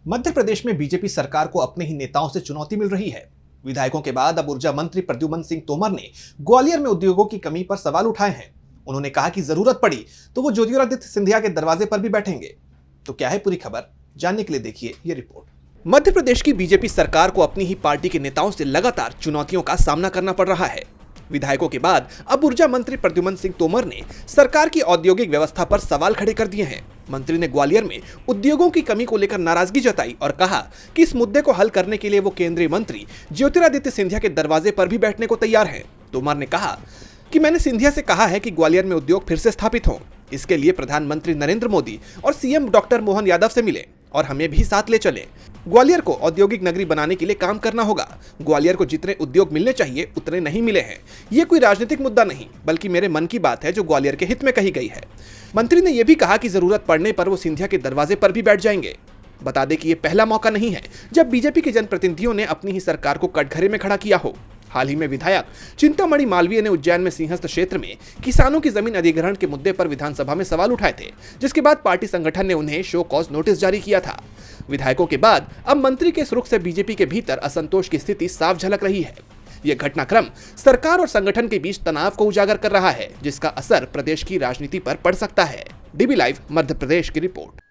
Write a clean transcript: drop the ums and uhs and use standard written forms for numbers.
मध्य प्रदेश में बीजेपी सरकार को अपने ही नेताओं से चुनौती मिल रही है। विधायकों के बाद अब ऊर्जा मंत्री प्रद्युमन सिंह तोमर ने ग्वालियर में उद्योगों की कमी पर सवाल उठाए हैं। उन्होंने कहा कि जरूरत पड़ी तो वो ज्योतिरादित्य सिंधिया के दरवाजे पर भी बैठेंगे। तो क्या है पूरी खबर, जानने के लिए देखिए ये रिपोर्ट। मध्य प्रदेश की बीजेपी सरकार को अपनी ही पार्टी के नेताओं से लगातार चुनौतियों का सामना करना पड़ रहा है। विधायकों के बाद अब ऊर्जा मंत्री प्रद्युमन सिंह तोमर ने सरकार की औद्योगिक व्यवस्था पर सवाल खड़े कर दिए हैं। मंत्री ने ग्वालियर में उद्योगों की कमी को लेकर नाराजगी जताई और कहा कि इस मुद्दे को हल करने के लिए वो केंद्रीय मंत्री ज्योतिरादित्य सिंधिया के दरवाजे पर भी बैठने को तैयार हैं। तोमर ने कहा कि मैंने सिंधिया से कहा है कि ग्वालियर में उद्योग फिर से स्थापित हों। इसके लिए प्रधानमंत्री नरेंद्र मोदी और सीएम डॉक्टर मोहन यादव से मिले और हमें भी साथ ले चले। ग्वालियर को औद्योगिक नगरी बनाने के लिए काम करना होगा। ग्वालियर को जितने उद्योग मिलने चाहिए उतने नहीं मिले हैं। ये कोई राजनीतिक मुद्दा नहीं, बल्कि मेरे मन की बात है जो ग्वालियर के हित में कही गई है। मंत्री ने यह भी कहा कि जरूरत पड़ने पर वो सिंधिया के दरवाजे पर भी बैठ जाएंगे। बता दें कि ये पहला मौका नहीं है जब बीजेपी के जनप्रतिनिधियों ने अपनी ही सरकार को कटघरे में खड़ा किया हो। हाल ही में विधायक चिंतामणि मालवीय ने उज्जैन में सिंहस्थ क्षेत्र में किसानों की जमीन अधिग्रहण के मुद्दे पर विधानसभा में सवाल उठाए थे, जिसके बाद पार्टी संगठन ने उन्हें शो कॉज नोटिस जारी किया था। विधायकों के बाद अब मंत्री के इस रुख से बीजेपी के भीतर असंतोष की स्थिति साफ झलक रही है। यह घटनाक्रम सरकार और संगठन के बीच तनाव को उजागर कर रहा है, जिसका असर प्रदेश की राजनीति पर पड़ सकता है। डीबी लाइव मध्य प्रदेश की रिपोर्ट।